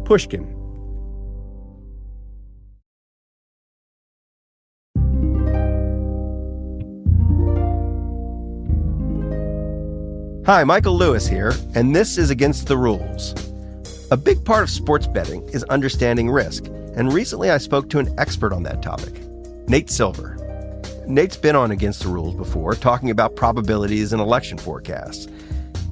Pushkin. Hi, Michael Lewis here, and this is Against the Rules. A big part of sports betting is understanding risk, and recently I spoke to an expert on that topic, Nate Silver. Nate's been on Against the Rules before, talking about probabilities and election forecasts.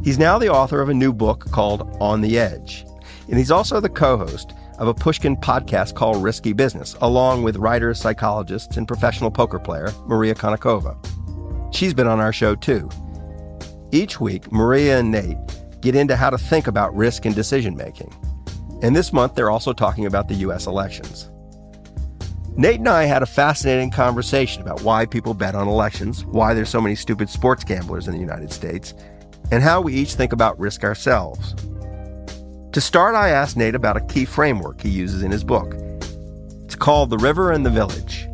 He's now the author of a new book called On the Edge, and he's also the co-host of a Pushkin podcast called Risky Business, along with writer, psychologist, and professional poker player Maria Konnikova. She's been on our show too. Each week, Maria and Nate get into how to think about risk and decision-making. And this month, they're also talking about the U.S. elections. Nate and I had a fascinating conversation about why people bet on elections, why there's so many stupid sports gamblers in the United States, and how we each think about risk ourselves. To start, I asked Nate about a key framework he uses in his book. It's called The River and the Village.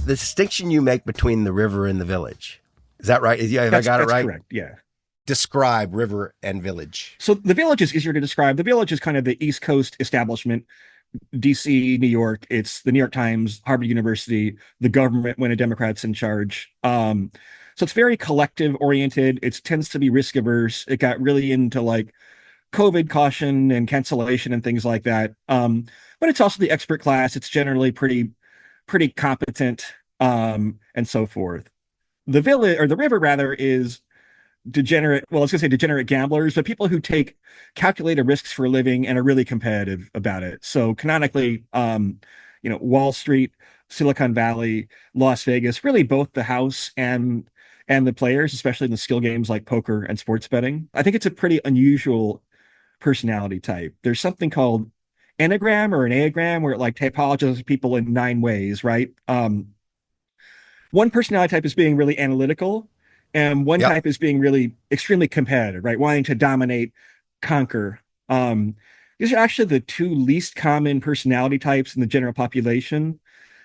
The distinction you make between the river and the village. Is that right? Have I got it right? That's correct, yeah. Describe river and village. So the village is easier to describe. The village is kind of the East Coast establishment, DC, New York. It's the New York Times, Harvard University, the government when a Democrat's in charge. So it's very collective oriented. It tends to be risk averse. It got really into like COVID caution and cancellation and things like that. But it's also the expert class. It's generally pretty competent, and so forth. The village, or the river rather, is degenerate. Well, I was going to say degenerate gamblers, but people who take calculated risks for a living and are really competitive about it. So canonically, Wall Street, Silicon Valley, Las Vegas, really both the house and the players, especially in the skill games like poker and sports betting. I think it's a pretty unusual personality type. There's something called enneagram or an aegram where it like typologizes people in 9 ways, right? One personality type is being really analytical, and one type is being really extremely competitive, right? Wanting to dominate, conquer. These are actually the 2 least common personality types in the general population.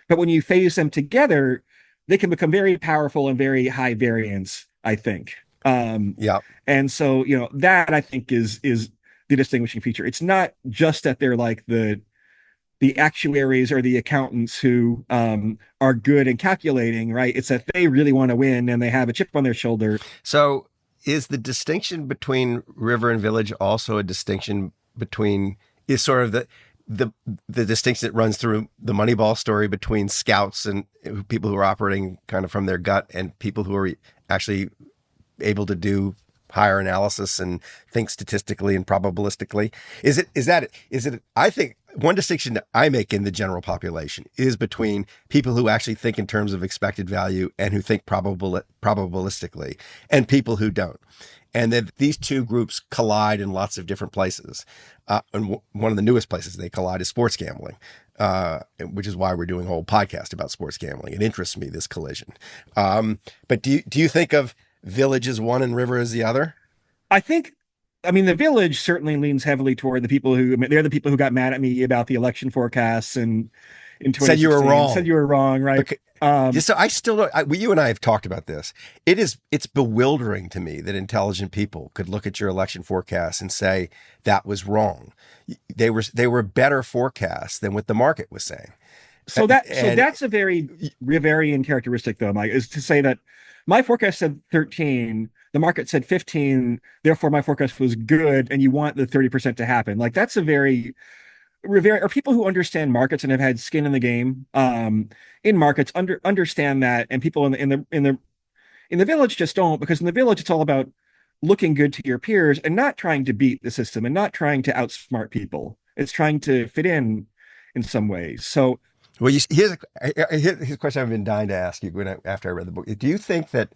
But when you phase them together, they can become very powerful and very high variance, I think. And so, that I think is the distinguishing feature. It's not just that they're like the actuaries or the accountants who are good in calculating, right? It's that they really want to win and they have a chip on their shoulder. So is the distinction between river and village also a distinction between, is sort of the distinction that runs through the Moneyball story between scouts and people who are operating kind of from their gut and people who are actually able to do higher analysis and think statistically and probabilistically? Is it, I think one distinction that I make in the general population is between people who actually think in terms of expected value and who think probabilistically, and people who don't. And that these two groups collide in lots of different places. And one of the newest places they collide is sports gambling, which is why we're doing a whole podcast about sports gambling. It interests me, this collision. But do you think of village as one and river as the other? The village certainly leans heavily toward the people they're the people who got mad at me about the election forecasts and in 2016 said you were wrong, right? Okay. So I still don't, you and I have talked about this. It's bewildering to me that intelligent people could look at your election forecasts and say that was wrong. They were better forecasts than what the market was saying. So that's a very Riverian characteristic, though, Mike, is to say that my forecast said 13, the market said 15, therefore my forecast was good, and you want the 30% to happen. Like, that's a very Riverian, or people who understand markets and have had skin in the game in markets understand that, and people in the village just don't, because in the village it's all about looking good to your peers and not trying to beat the system and not trying to outsmart people. It's trying to fit in some ways. So, well, here's a question I've been dying to ask you after I read the book. Do you think that,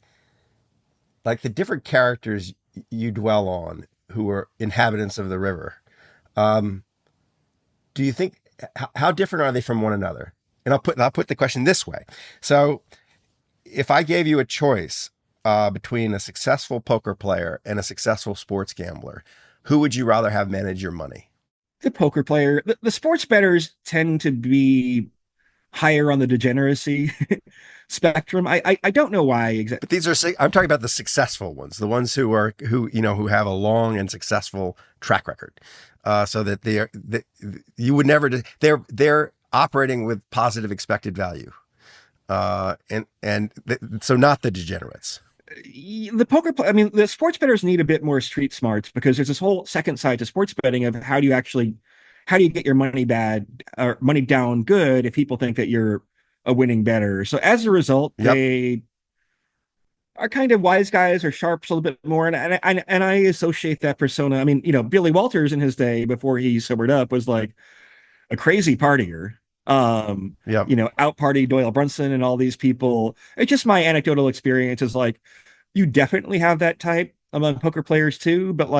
like, the different characters you dwell on who are inhabitants of the river, do you think, how different are they from one another? And I'll put the question this way. So if I gave you a choice between a successful poker player and a successful sports gambler, who would you rather have manage your money? The poker player. The sports bettors tend to be higher on the degeneracy spectrum. I don't know why exactly. But I'm talking about the successful ones, the ones who have a long and successful track record, so that you would never, they're operating with positive expected value. So not the degenerates. I mean, the sports bettors need a bit more street smarts because there's this whole second side to sports betting of how do you get your money bad or money down good if people think that you're a winning bettor. So as a result, Yep. they are kind of wise guys or sharps a little bit more. And I associate that persona. I mean, Billy Walters in his day before he sobered up was like a crazy partier. Yep. Out party Doyle Brunson and all these people. It's just my anecdotal experience is like you definitely have that type among poker players too, but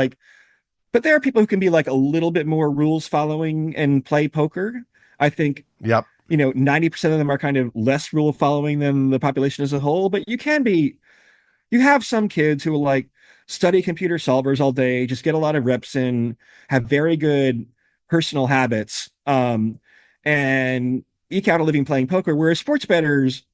there are people who can be like a little bit more rules following and play poker. I think Yep. 90% of them are kind of less rule following than the population as a whole, but you have some kids who will like study computer solvers all day, just get a lot of reps in, have very good personal habits, and eke out a living playing poker. Whereas sports bettors,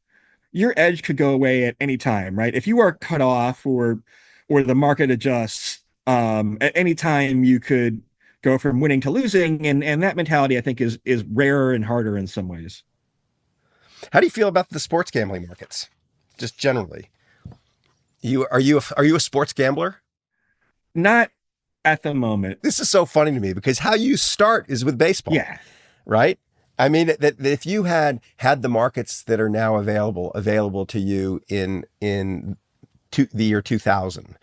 your edge could go away at any time, right? If you are cut off or the market adjusts, at any time you could go from winning to losing, and that mentality I think is rarer and harder in some ways. How do you feel about the sports gambling markets, just generally? Are you a sports gambler? Not at the moment. This is so funny to me because how you start is with baseball, Yeah. right? I mean that if you had the markets that are now available to you the year 2000,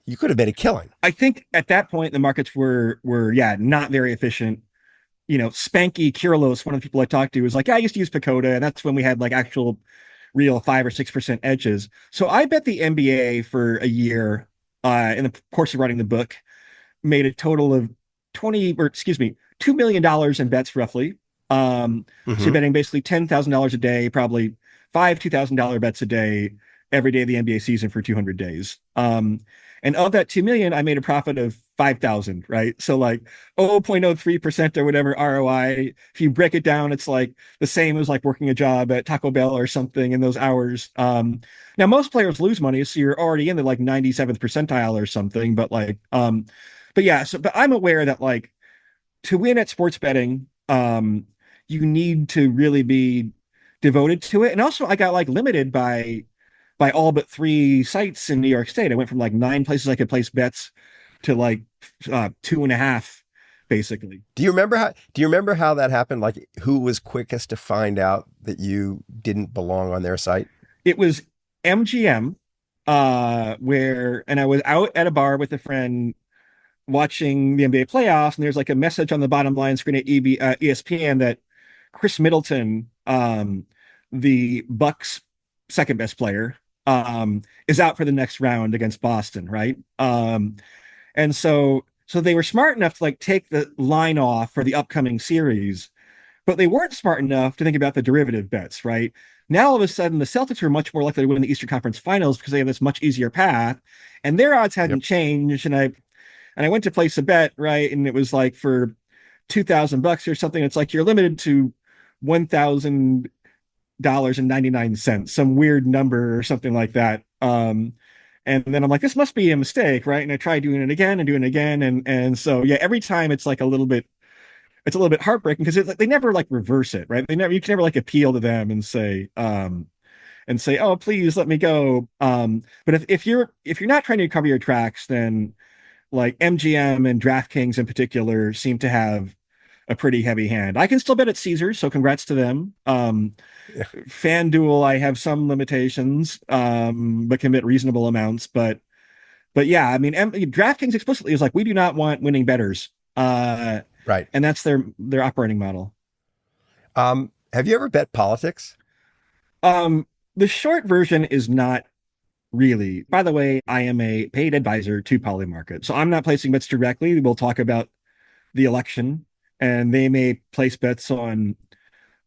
you could have made a killing. I think at that point the markets were yeah, not very efficient. Spanky Kirilos, one of the people I talked to, was like, yeah, I used to use Pacoda, and that's when we had like actual real 5 or 6% edges. So I bet the NBA for a year, in the course of writing the book, made a total of 20 or excuse me, $2 million in bets roughly. So you're Mm-hmm. betting basically $10,000 a day, probably five $2,000 bets a day every day of the NBA season for 200 days. And of that 2 million, I made a profit of 5,000, right? So like 0.03% or whatever ROI. If you break it down, it's like the same as like working a job at Taco Bell or something in those hours. Now most players lose money, so you're already in the like 97th percentile or something, but yeah, but I'm aware that like to win at sports betting, you need to really be devoted to it. And also I got like limited by all but three sites in New York State. I went from like 9 places I could place bets to like two and a half, basically. Do you remember how that happened? Like who was quickest to find out that you didn't belong on their site? It was MGM, and I was out at a bar with a friend watching the NBA playoffs, and there's like a message on the bottom line screen at ESPN that Chris Middleton, the Bucks' second best player, is out for the next round against Boston, right? And so they were smart enough to like take the line off for the upcoming series, but they weren't smart enough to think about the derivative bets, right? Now all of a sudden the Celtics are much more likely to win the Eastern Conference Finals because they have this much easier path, and their odds Yep. hadn't changed. And I went to place a bet, right? And it was like for $2,000 or something. It's like you're limited to $1,000.99, some weird number or something like that. And then I'm like, this must be a mistake, right? And I try doing it again and doing it again. And so yeah, every time it's a little bit heartbreaking because it's like they never like reverse it, right? You can never like appeal to them and say, oh, please let me go. But if you're not trying to cover your tracks, then like MGM and DraftKings in particular seem to have a pretty heavy hand. I can still bet at Caesars, so congrats to them. Yeah. FanDuel, I have some limitations, but can bet reasonable amounts. But yeah, I mean, DraftKings explicitly is like, we do not want winning bettors, Right. and that's their operating model. Have you ever bet politics? The short version is not really. By the way, I am a paid advisor to Polymarket, so I'm not placing bets directly. We'll talk about the election, and they may place bets on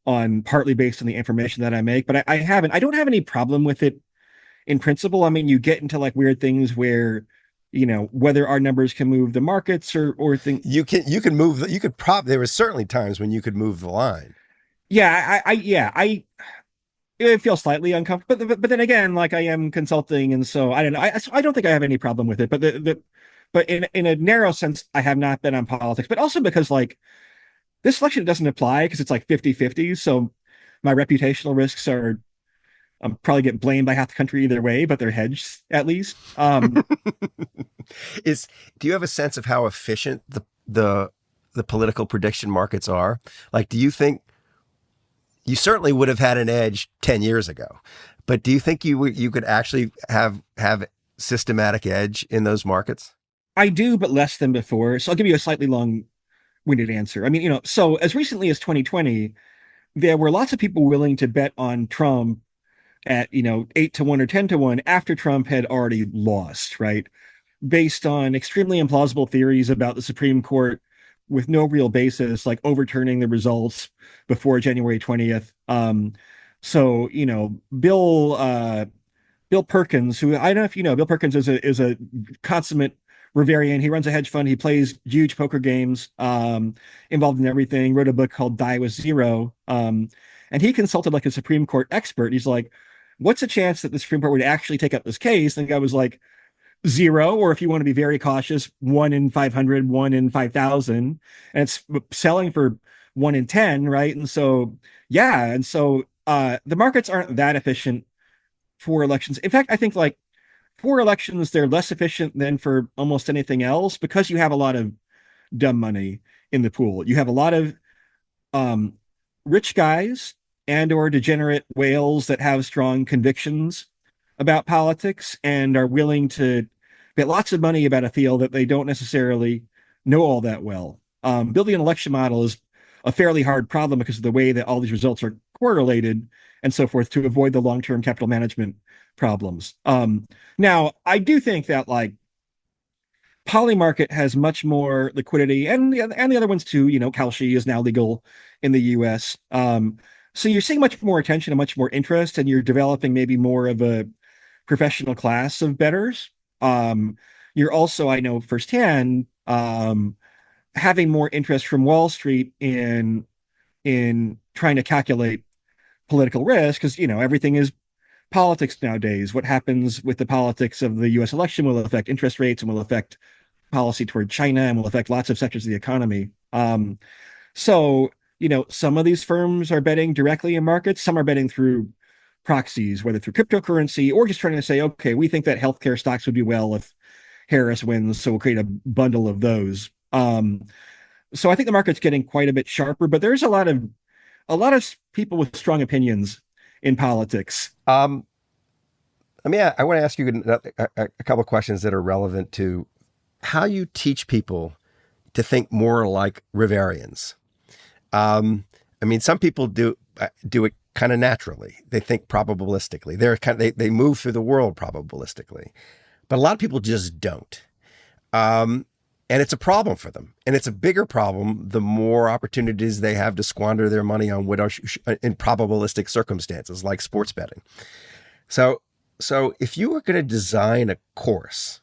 partly based on the information that I make, but I don't have any problem with it in principle. I mean, you get into like weird things where, whether our numbers can move the markets or things. You can move. You could probably. There were certainly times when you could move the line. Yeah, I it feels slightly uncomfortable, but then again, like I am consulting, and so I don't know. I don't think I have any problem with it. But in a narrow sense, I have not been on politics, but also because like this election doesn't apply because it's like 50-50. So my reputational risks are I'm probably get blamed by half the country either way, but they're hedged at least. Is Do you have a sense of how efficient the political prediction markets are? Like, do you think you certainly would have had an edge 10 years ago, but do you think you could actually have systematic edge in those markets? I do, but less than before. So I'll give you a slightly long-winded answer. I mean, so as recently as 2020, there were lots of people willing to bet on Trump at, 8-1 or 10-1 after Trump had already lost, right? Based on extremely implausible theories about the Supreme Court with no real basis, like overturning the results before January 20th. So, Bill Perkins, who I don't know if you know, Bill Perkins is a consummate Riverian. He runs a hedge fund. He plays huge poker games, involved in everything. Wrote a book called Die with Zero, and he consulted like a Supreme Court expert. He's like, "What's the chance that the Supreme Court would actually take up this case?" And the guy was like, zero, or if you want to be very cautious, 1 in 500, 1 in 5,000, and it's selling for 1 in 10, right? And so, yeah, and so the markets aren't that efficient for elections. In fact, I think like for elections, they're less efficient than for almost anything else because you have a lot of dumb money in the pool. You have a lot of um, rich guys and or degenerate whales that have strong convictions about politics and are willing to bet lots of money about a field that they don't necessarily know all that well. Building an election model is a fairly hard problem because of the way that all these results are correlated and so forth to avoid the long-term capital management problems. Now, I do think that like Polymarket has much more liquidity, and the other ones too. Kalshi is now legal in the U.S. So you're seeing much more attention and much more interest, and you're developing maybe more of a professional class of bettors. You're also, I know firsthand, having more interest from Wall Street in trying to calculate political risk because everything is politics nowadays. What happens with the politics of the U.S. election will affect interest rates and will affect policy toward China and will affect lots of sectors of the economy. So, some of these firms are betting directly in markets, some are betting through proxies, whether through cryptocurrency or just trying to say, okay, we think that healthcare stocks would do well if Harris wins, so we'll create a bundle of those. So I think the market's getting quite a bit sharper, but there's a lot of people with strong opinions in politics. I want to ask you a couple of questions that are relevant to how you teach people to think more like Riverians. Some people do it kind of naturally. They think probabilistically. They move through the world probabilistically, but a lot of people just don't. And it's a problem for them. And it's a bigger problem the more opportunities they have to squander their money on in probabilistic circumstances like sports betting. So if you were going to design a course,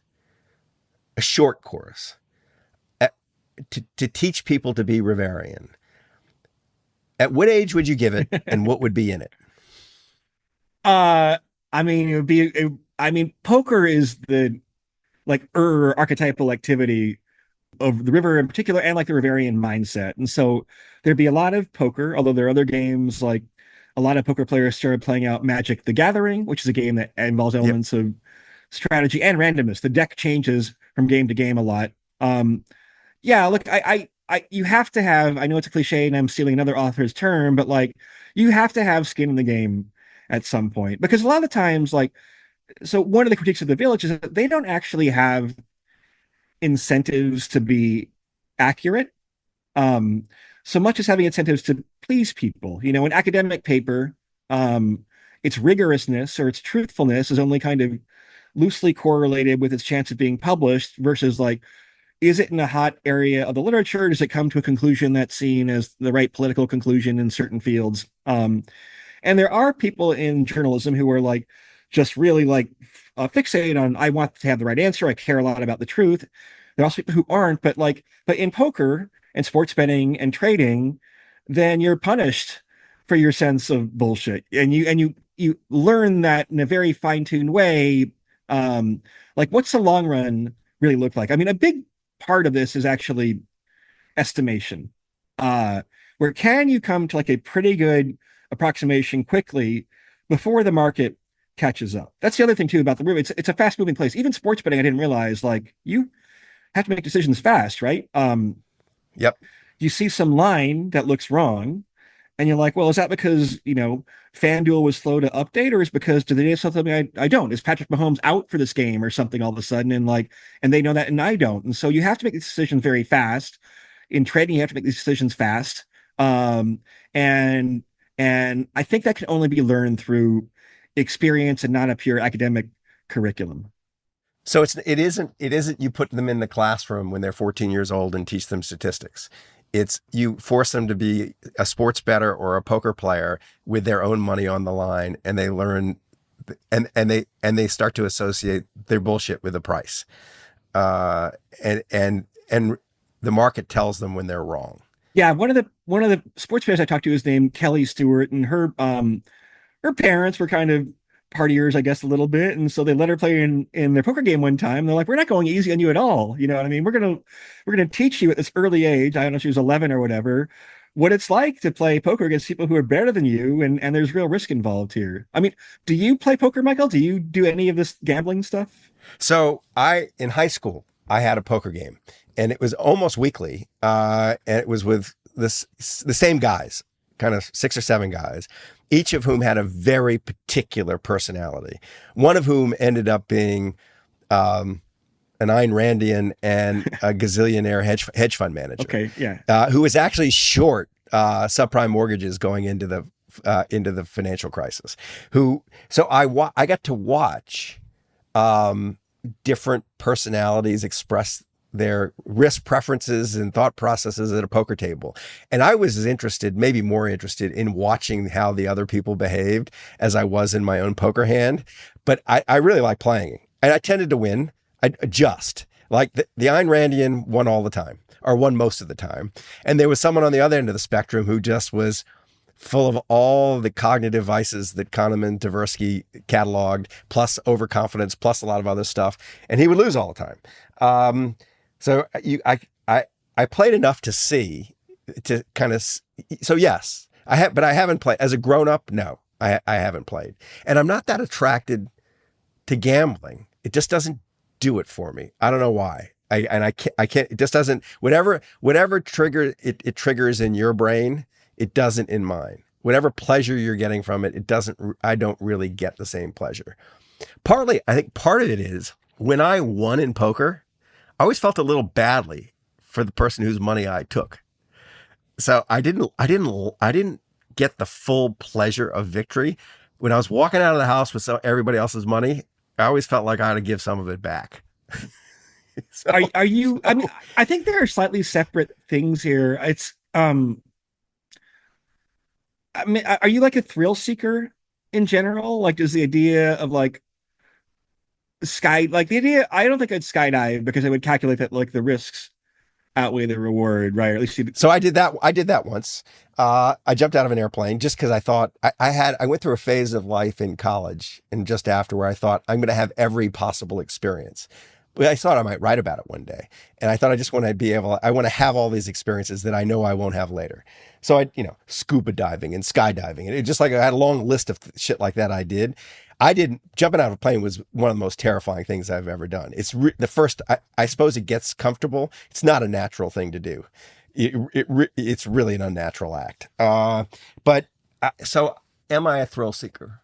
a short course, to teach people to be Riverian, at what age would you give it, and what would be in it? It would be. Poker is the like archetypal activity of the river in particular, and like the Riverian mindset. And so there'd be a lot of poker, although there are other games like a lot of poker players started playing out Magic the Gathering, which is a game that involves Yep. elements of strategy and randomness. The deck changes from game to game a lot. Yeah, look, you have to have, I know it's a cliche and I'm stealing another author's term, but like you have to have skin in the game at some point because a lot of the times, like, so one of the critiques of the Village is that they don't actually have incentives to be accurate, um, so much as having incentives to please people. An academic paper, its rigorousness or its truthfulness is only kind of loosely correlated with its chance of being published versus like, is it in a hot area of the literature? Does it come to a conclusion that's seen as the right political conclusion in certain fields? And there are people in journalism who are like just really like fixated on I want to have the right answer. I care a lot about the truth. There are also people who aren't, but in poker and sports betting and trading, then you're punished for your sense of bullshit, and you learn that in a very fine-tuned way. Like, what's the long run really look like? I mean, a big part of this is actually estimation. Uh, where can you come to like a pretty good approximation quickly before the market catches up? That's the other thing too about the room. It's a fast moving place. Even sports betting, I didn't realize like you have to make decisions fast, right? Yep. You see some line that looks wrong, and you're like, well, is that because, FanDuel was slow to update, or is because do they have something I don't? Is Patrick Mahomes out for this game or something all of a sudden? And they know that and I don't. And so you have to make these decisions very fast. In trading, you have to make these decisions fast. Um, and and I think that can only be learned through experience and not a pure academic curriculum. So it isn't you put them in the classroom when they're 14 years old and teach them statistics. It's you force them to be a sports bettor or a poker player with their own money on the line, and they learn and they start to associate their bullshit with the price. Uh, and the market tells them when they're wrong. Yeah, one of the sports fans I talked to is named Kelly Stewart, and her parents were kind of partiers, I guess, a little bit, and so they let her play in their poker game one time. They're like, "We're not going easy on you at all. You know what I mean? We're gonna teach you at this early age. I don't know, she was 11 or whatever, what it's like to play poker against people who are better than you, and there's real risk involved here. I mean, do you play poker, Michael? Do you do any of this gambling stuff? So in high school, I had a poker game, and it was almost weekly. And it was with the same guys, kind of six or seven guys, each of whom had a very particular personality. One of whom ended up being um, an Ayn Randian and a gazillionaire hedge fund manager, Okay, yeah. who was actually short subprime mortgages going into the financial crisis. So I got to watch um, different personalities express their risk preferences and thought processes at a poker table. And I was as interested, maybe more interested, in watching how the other people behaved as I was in my own poker hand. But I really like playing. And I tended to win. I just like the Ayn Randian won all the time, or won most of the time. And there was someone on the other end of the spectrum who just was full of all the cognitive vices that Kahneman, Tversky cataloged, plus overconfidence, plus a lot of other stuff. And he would lose all the time. Um, so I played enough to see, to kind of, so yes, but I haven't played as a grown up. No, I haven't played, and I'm not that attracted to gambling. It just doesn't do it for me. I don't know why. I can't, it just doesn't, whatever trigger it triggers in your brain, it doesn't in mine. Whatever pleasure you're getting from it, I don't really get the same pleasure. Partly, I think part of it is when I won in poker, I always felt a little badly for the person whose money I took. So I didn't get the full pleasure of victory. When I was walking out of the house with everybody else's money, I always felt like I had to give some of it back. So, Are you? I mean, I think there are slightly separate things here. I mean, are you like a thrill seeker in general? Like, does the idea of like the idea? I don't think I'd skydive because I would calculate that like the risks outweigh the reward, right? Or at least so I did that once. I jumped out of an airplane just because I thought I went through a phase of life in college and just after where I thought I'm going to have every possible experience. But I thought I might write about it one day. And I thought I just want to I want to have all these experiences that I know I won't have later. So scuba diving and skydiving. And it just like I had a long list of shit like that I did. Jumping out of a plane was one of the most terrifying things I've ever done. The first, I suppose it gets comfortable. It's not a natural thing to do. It's really an unnatural act. So am I a thrill seeker?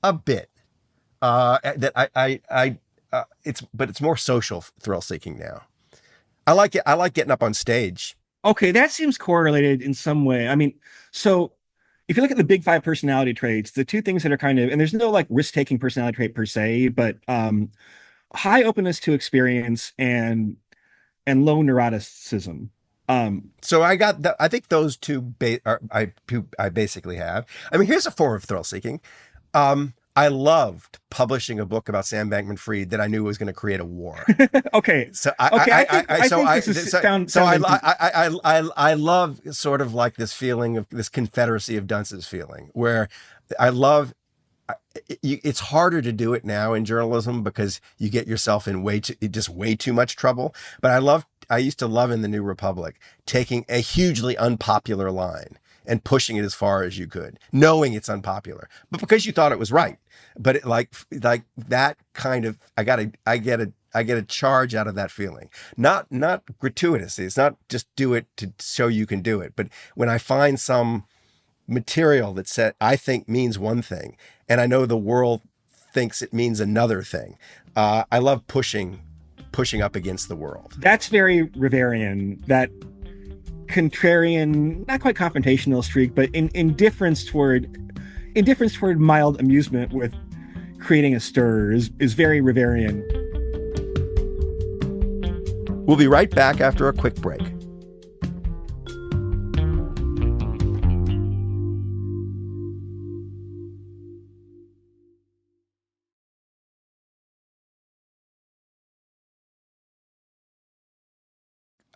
A bit. That it's more social thrill seeking now. I like it. I like getting up on stage. okay, that seems correlated in some way. I mean, so if you look at the big five personality traits, the two things that are kind of, and there's no like risk-taking personality trait per se, but high openness to experience and low neuroticism. So I think those two I basically have. I mean, here's a form of thrill seeking. I loved publishing a book about Sam Bankman-Fried that I knew was going to create a war. Okay. So Okay. I think this is sounding. I love sort of like this feeling of this Confederacy of Dunces feeling where I love it's harder to do it now in journalism because you get yourself in way too much trouble. But I used to love in the New Republic taking a hugely unpopular line and pushing it as far as you could, knowing it's unpopular, but because you thought it was right. But like that kind of, I get a charge out of that feeling, not gratuitously. It's not just do it to show you can do it. But when I find some material that said I think means one thing, and I know the world thinks it means another thing, I love pushing up against the world. That's very Riverian. That contrarian, not quite confrontational streak, but indifference toward mild amusement with creating a stir is very Riverian. We'll be right back after a quick break.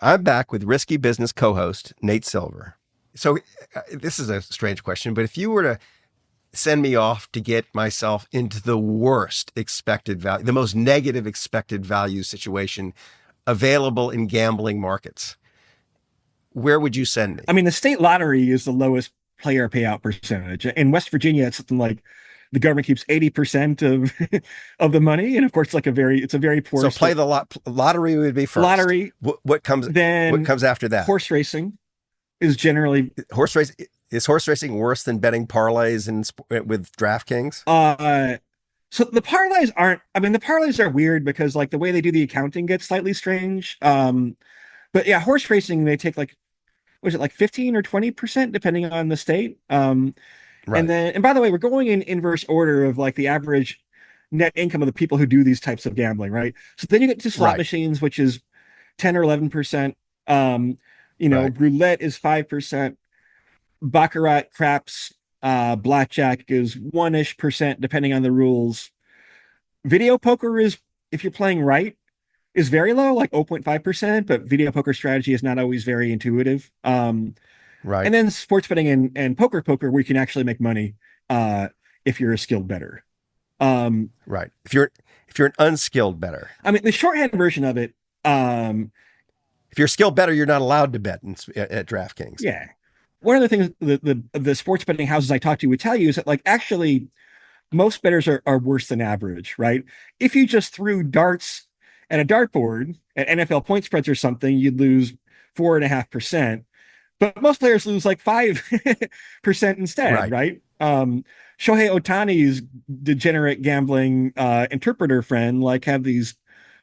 I'm back with Risky Business co-host Nate Silver. So this is a strange question, but if you were to send me off to get myself into the worst expected value, the most negative expected value situation available in gambling markets, where would you send me? I mean, the state lottery is the lowest player payout percentage. In West Virginia, it's something like the government keeps 80% of of the money, and of course, it's a very poor. So play the lottery would be first. Lottery. What comes after that? Horse racing is generally horse race. Is horse racing worse than betting parlays with DraftKings? So the parlays aren't. I mean, the parlays are weird because like the way they do the accounting gets slightly strange. But yeah, horse racing they take like, was it like 15 or 20% depending on the state? Right. And by the way, we're going in inverse order of like the average net income of the people who do these types of gambling, right? So then you get to slot machines, which is 10 or 11%. Roulette is 5%. Baccarat, craps, blackjack is 1-ish% depending on the rules. Video poker is, if you're playing right, is very low, like 0.5%, but video poker strategy is not always very intuitive. Right. And then sports betting and poker where you can actually make money if you're a skilled bettor. Right. If you're an unskilled bettor. I mean, the shorthand version of it. If you're a skilled bettor, you're not allowed to bet at DraftKings. Yeah. One of the things the sports betting houses I talk to would tell you is that like actually most bettors are worse than average, right? If you just threw darts at a dartboard at NFL point spreads or something, you'd lose 4.5%. But most players lose like 5% instead, right? Shohei Ohtani's degenerate gambling interpreter friend like have these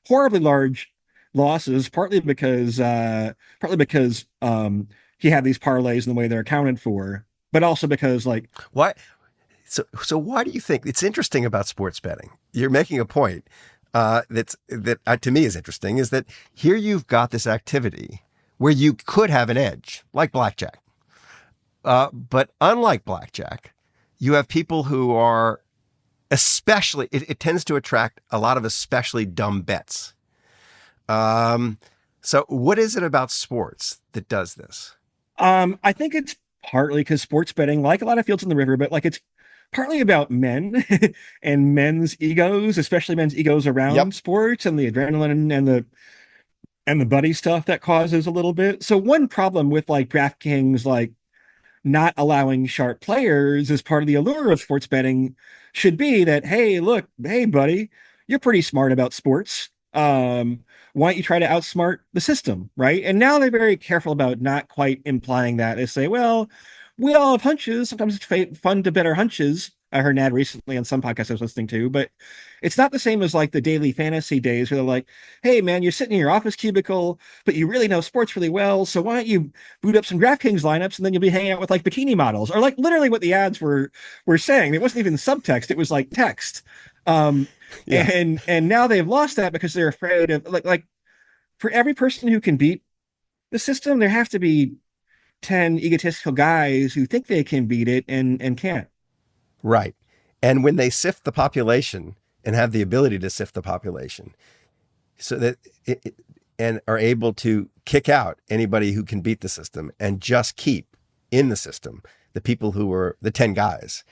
horribly large losses, partly because he had these parlays and the way they're accounted for, but also because like why? So why do you think it's interesting about sports betting? You're making a point that to me is interesting, is that here you've got this activity where you could have an edge, like blackjack. But unlike blackjack, you have people who are especially, it tends to attract a lot of especially dumb bets. So what is it about sports that does this? I think it's partly because sports betting, like a lot of fields in the river, but like it's partly about men and men's egos, especially men's egos around sports and the adrenaline and the buddy stuff that causes a little bit. So one problem with like DraftKings, like not allowing sharp players as part of the allure of sports betting should be that, hey, look, hey, buddy, you're pretty smart about sports. Why don't you try to outsmart the system, right? And now they're very careful about not quite implying that. They say, well, we all have hunches. Sometimes it's fun to bet our hunches. I heard an ad recently on some podcast I was listening to, but it's not the same as like the daily fantasy days where they're like, hey, man, you're sitting in your office cubicle, but you really know sports really well. So why don't you boot up some DraftKings lineups and then you'll be hanging out with like bikini models, or like literally what the ads were saying. It wasn't even subtext. It was like text. And now they've lost that because they're afraid of like for every person who can beat the system, there have to be 10 egotistical guys who think they can beat it and can't. Right. And when they sift the population and have the ability to sift the population, so that and are able to kick out anybody who can beat the system and just keep in the system the people who were the 10 guys.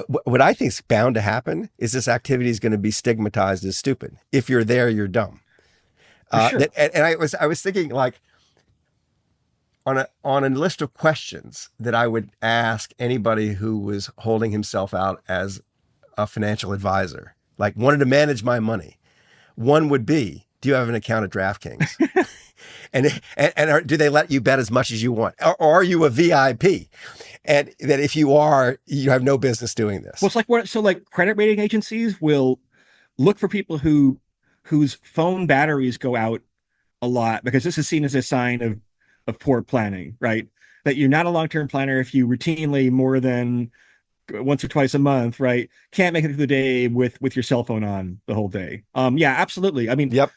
What I think is bound to happen is this activity is going to be stigmatized as stupid. If you're there, you're dumb. For sure. And I was thinking, like, on a list of questions that I would ask anybody who was holding himself out as a financial advisor, like wanted to manage my money, one would be, do you have an account at DraftKings? Do they let you bet as much as you want? Or are you a VIP? And that if you are, you have no business doing this. Well, it's like so like credit rating agencies will look for people whose phone batteries go out a lot, because this is seen as a sign of poor planning, right? That you're not a long-term planner if you routinely, more than once or twice a month, right, can't make it through the day with your cell phone on the whole day. Yeah, absolutely. I mean, Yep.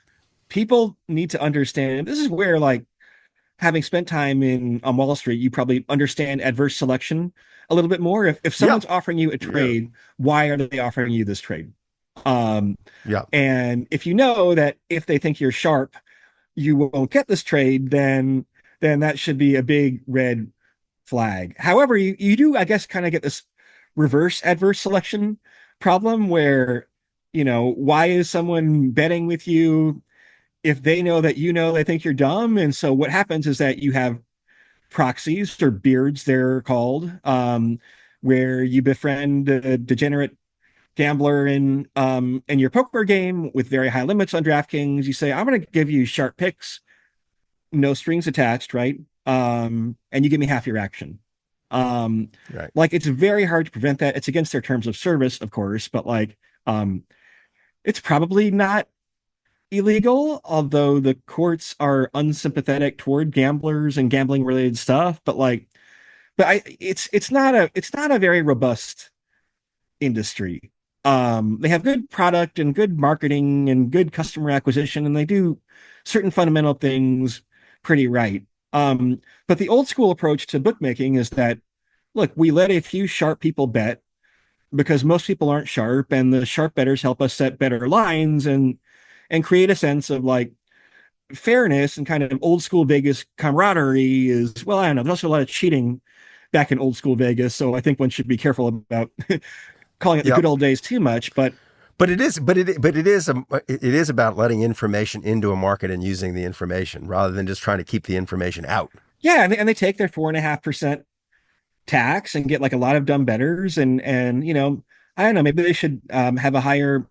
people need to understand, this is where, like, having spent time in on Wall Street, you probably understand adverse selection a little bit more. If Yeah. someone's offering you a trade, why are they offering you this trade? Um, Yeah. and if you know that if they think you're sharp, you won't get this trade, then that should be a big red flag. However, you do, I guess, kind of get this reverse adverse selection problem where, why is someone betting with you if they know that they think you're dumb? And so what happens is that you have proxies, or beards they're called, where you befriend a degenerate gambler in your poker game with very high limits on DraftKings. You say, I'm going to give you sharp picks, no strings attached, right? And you give me half your action. Right. Like, it's very hard to prevent that. It's against their terms of service, of course, but like, it's probably not illegal, although the courts are unsympathetic toward gamblers and gambling related stuff. But like, it's not a very robust industry. They have good product and good marketing and good customer acquisition, and they do certain fundamental things pretty right. But the old school approach to bookmaking is that, look, we let a few sharp people bet because most people aren't sharp, and the sharp bettors help us set better lines and create a sense of, like, fairness and kind of old school Vegas camaraderie. Is, well, I don't know. There's also a lot of cheating back in old school Vegas, so I think one should be careful about calling it the good Yep. old days too much. But It is about letting information into a market and using the information rather than just trying to keep the information out. yeah, and they take their 4.5% tax and get like a lot of dumb bettors, and I don't know, maybe they should have a higher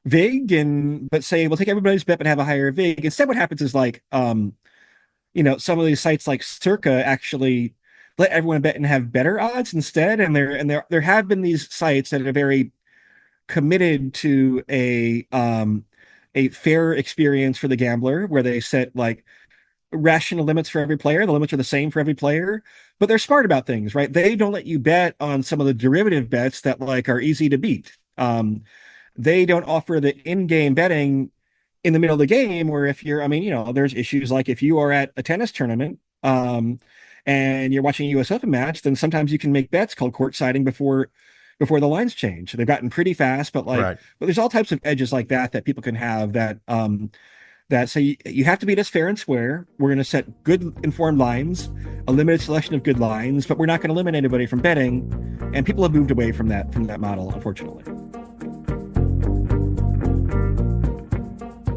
vig, and but say, we'll take everybody's bet but have a higher vig. Instead, what happens is, like, some of these sites like Circa actually let everyone bet and have better odds instead. And there have been these sites that are very committed to a fair experience for the gambler, where they set, like, rational limits for every player. The limits are the same for every player, but they're smart about things, right? They don't let you bet on some of the derivative bets that, like, are easy to beat. They don't offer the in-game betting in the middle of the game, where if you're, I mean, there's issues like if you are at a tennis tournament, and you're watching a US Open match, then sometimes you can make bets called court siding before the lines change. They've gotten pretty fast, but like, Right. but there's all types of edges like that people can have, that say you have to beat us fair and square. We're going to set good informed lines, a limited selection of good lines, but we're not going to limit anybody from betting. And people have moved away from that model, unfortunately.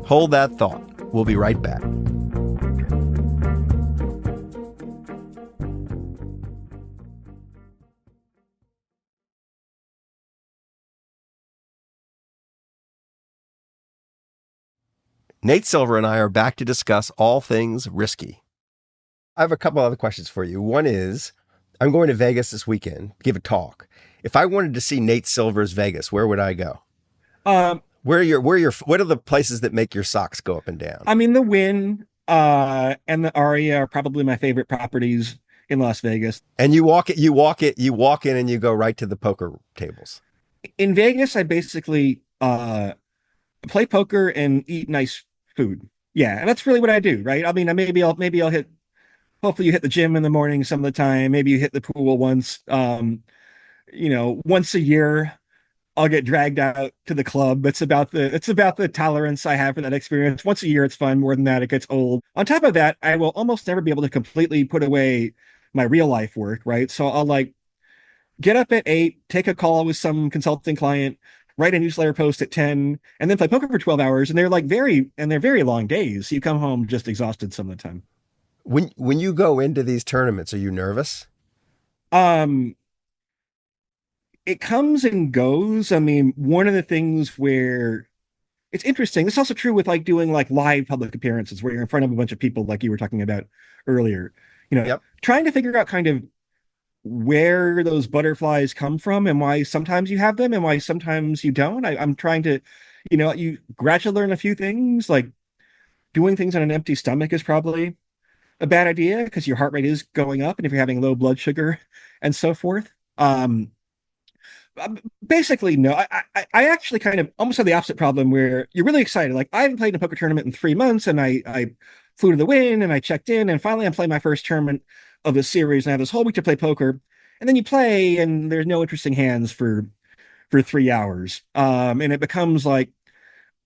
Hold that thought. We'll be right back. Nate Silver and I are back to discuss all things risky. I have a couple other questions for you. One is, I'm going to Vegas this weekend, give a talk. If I wanted to see Nate Silver's Vegas, where would I go? Um, What are the places that make your socks go up and down? I mean, the Wynn and the Aria are probably my favorite properties in Las Vegas. And you walk in and you go right to the poker tables. In Vegas, I basically play poker and eat nice food. Yeah, and that's really what I do, right? I mean, maybe I'll hit. Hopefully, you hit the gym in the morning some of the time. Maybe you hit the pool once. once a year I'll get dragged out to the club. It's about the tolerance I have for that experience. Once a year, it's fun. More than that, it gets old. On top of that, I will almost never be able to completely put away my real life work, right? So I'll like get up at 8, take a call with some consulting client, write a newsletter post at 10, and then play poker for 12 hours. And they're very long days. So you come home just exhausted some of the time. When you go into these tournaments, are you nervous? Um, it comes and goes. I mean, one of the things where it's interesting. It's also true with like doing like live public appearances where you're in front of a bunch of people, like you were talking about earlier. Yep. Trying to figure out kind of where those butterflies come from and why sometimes you have them and why sometimes you don't. I'm trying to, you gradually learn a few things. Like doing things on an empty stomach is probably a bad idea because your heart rate is going up, and if you're having low blood sugar and so forth. Basically, no. I actually kind of almost have the opposite problem where you're really excited. Like I haven't played in a poker tournament in 3 months, and I flew to the win, and I checked in, and finally I'm playing my first tournament of the series, and I have this whole week to play poker, and then you play, and there's no interesting hands for 3 hours, and it becomes like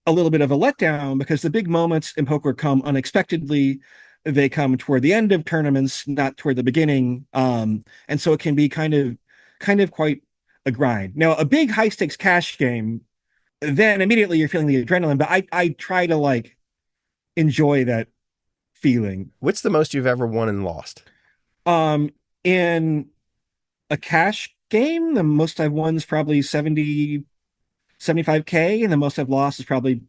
a little bit of a letdown because the big moments in poker come unexpectedly. They come toward the end of tournaments, not toward the beginning, and so it can be kind of quite a grind. Now, a big high stakes cash game, then immediately you're feeling the adrenaline, but I try to like enjoy that feeling. What's the most you've ever won and lost? In a cash game, the most I've won is probably 75K, and the most I've lost is probably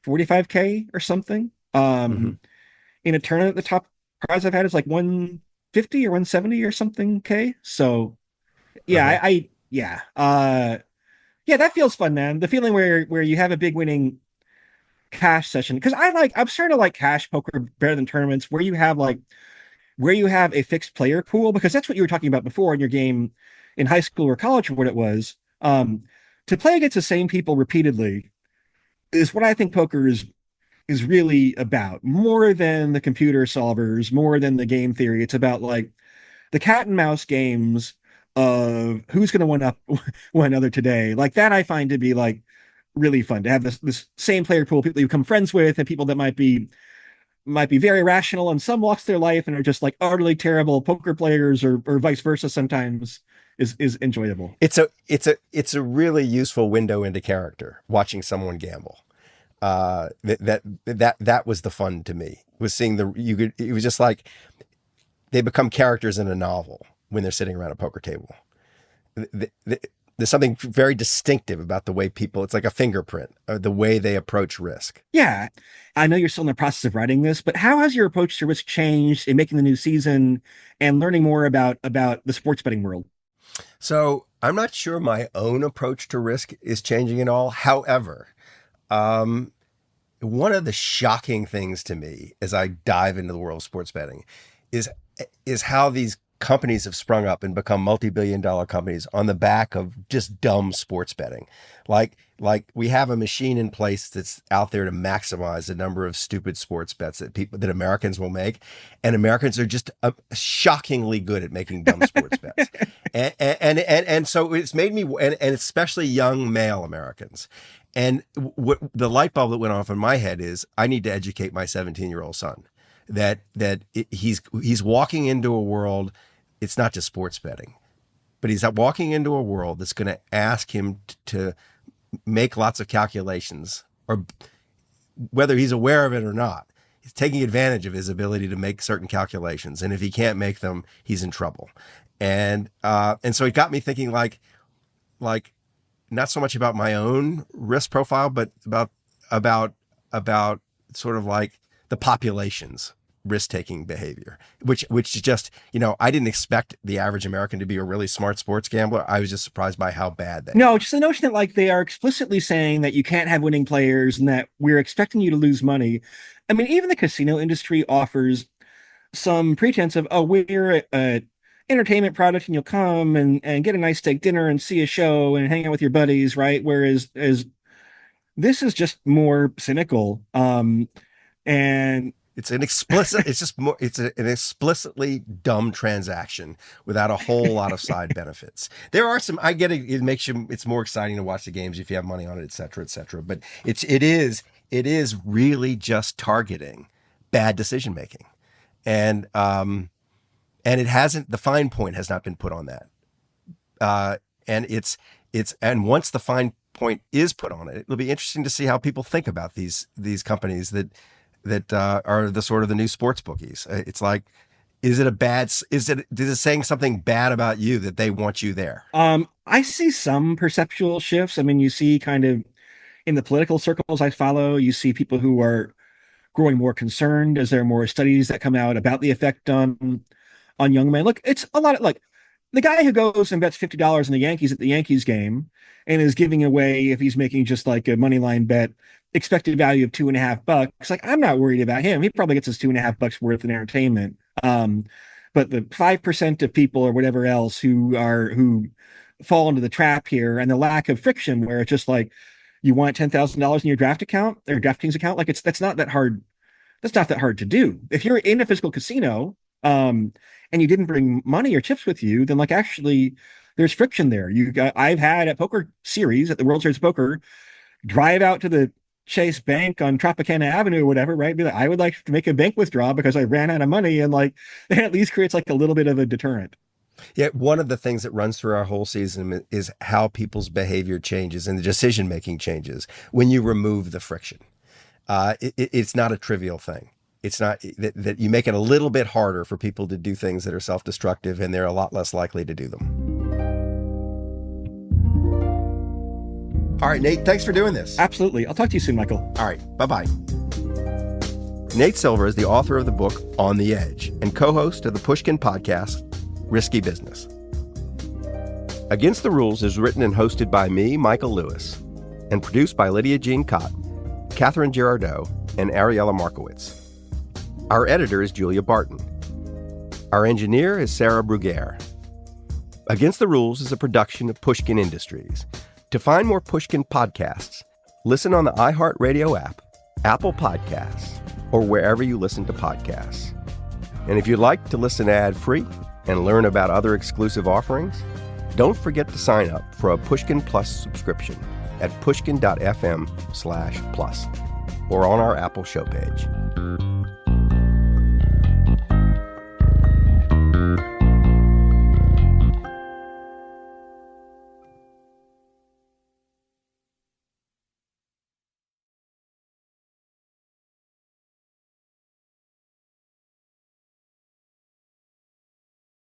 45K or something. Hmm. In a tournament, the top prize I've had is like 150 or 170 or something K. So yeah, Uh-huh. yeah. Yeah, that feels fun, man. The feeling where you have a big winning cash session. Because I'm starting to like cash poker better than tournaments where you have a fixed player pool, because that's what you were talking about before in your game in high school or college or what it was. To play against the same people repeatedly is what I think poker is really about, more than the computer solvers, more than the game theory. It's about like the cat and mouse games of who's going to one up one another today. Like that, I find to be like really fun to have this same player pool, people you become friends with, and people that might be very rational in some walks of their life and are just like utterly terrible poker players, or vice versa. Sometimes is enjoyable. It's a really useful window into character watching someone gamble. That was the fun to me, was seeing it was just like they become characters in a novel when they're sitting around a poker table. There's something very distinctive about the way people, it's like a fingerprint, the way they approach risk. Yeah, I know you're still in the process of writing this, but how has your approach to risk changed in making the new season and learning more about the sports betting world? So I'm not sure my own approach to risk is changing at all. However, um, one of the shocking things to me as I dive into the world of sports betting is is how these companies have sprung up and become multi-billion-dollar companies on the back of just dumb sports betting. Like we have a machine in place that's out there to maximize the number of stupid sports bets that Americans will make, and Americans are just shockingly good at making dumb sports bets. And so it's made me, and especially young male Americans. And the light bulb that went off in my head is I need to educate my 17-year-old son he's walking into a world. It's not just sports betting, but he's walking into a world that's going to ask him to make lots of calculations, or whether he's aware of it or not, he's taking advantage of his ability to make certain calculations. And if he can't make them, he's in trouble. And so it got me thinking, like not so much about my own risk profile, but about sort of like the population's risk-taking behavior, which is just, I didn't expect the average American to be a really smart sports gambler. I was just surprised by how bad they No, are. just the notion that like they are explicitly saying that you can't have winning players and that we're expecting you to lose money. I mean, even the casino industry offers some pretense of, oh, we're a entertainment product and you'll come and get a nice steak dinner and see a show and hang out with your buddies, right? Whereas as this is just more cynical. And It's an explicit, it's just more, it's an explicitly dumb transaction without a whole lot of side benefits. There are some, I get it, it makes you, it's more exciting to watch the games if you have money on it, et cetera, et cetera. But it is really just targeting bad decision making. And it hasn't, the fine point has not been put on that. And once the fine point is put on it, it'll be interesting to see how people think about these companies that are the sort of the new sports bookies. It's like, is it saying something bad about you that they want you there? I see some perceptual shifts. I mean, you see kind of in the political circles I follow, you see people who are growing more concerned as there are more studies that come out about the effect on young men. Look, it's a lot of like the guy who goes and bets $50 on the Yankees at the Yankees game and is giving away, if he's making just like a money line bet, expected value of $2.50. Like, I'm not worried about him. He probably gets his $2.50 worth in entertainment. But the 5% of people or whatever else who fall into the trap here, and the lack of friction where it's just like, you want $10,000 in your draft account or DraftKings account, like that's not that hard. That's not that hard to do. If you're in a physical casino, and you didn't bring money or chips with you, then like actually there's friction there. I've had a poker series at the World Series of Poker drive out to the Chase Bank on Tropicana Avenue or whatever, right? Be like, I would like to make a bank withdrawal because I ran out of money, and like it at least creates like a little bit of a deterrent. Yeah, one of the things that runs through our whole season is how people's behavior changes and the decision making changes when you remove the friction. It's not a trivial thing. It's not that you make it a little bit harder for people to do things that are self-destructive, and they're a lot less likely to do them. All right, Nate, thanks for doing this. Absolutely. I'll talk to you soon, Michael. All right, bye-bye. Nate Silver is the author of the book On the Edge and co-host of the Pushkin podcast, Risky Business. Against the Rules is written and hosted by me, Michael Lewis, and produced by Lydia Jean Cott, Catherine Girardeau, and Ariella Markowitz. Our editor is Julia Barton. Our engineer is Sarah Bruguer. Against the Rules is a production of Pushkin Industries. To find more Pushkin podcasts, listen on the iHeartRadio app, Apple Podcasts, or wherever you listen to podcasts. And if you'd like to listen ad-free and learn about other exclusive offerings, don't forget to sign up for a Pushkin Plus subscription at pushkin.fm/plus or on our Apple show page.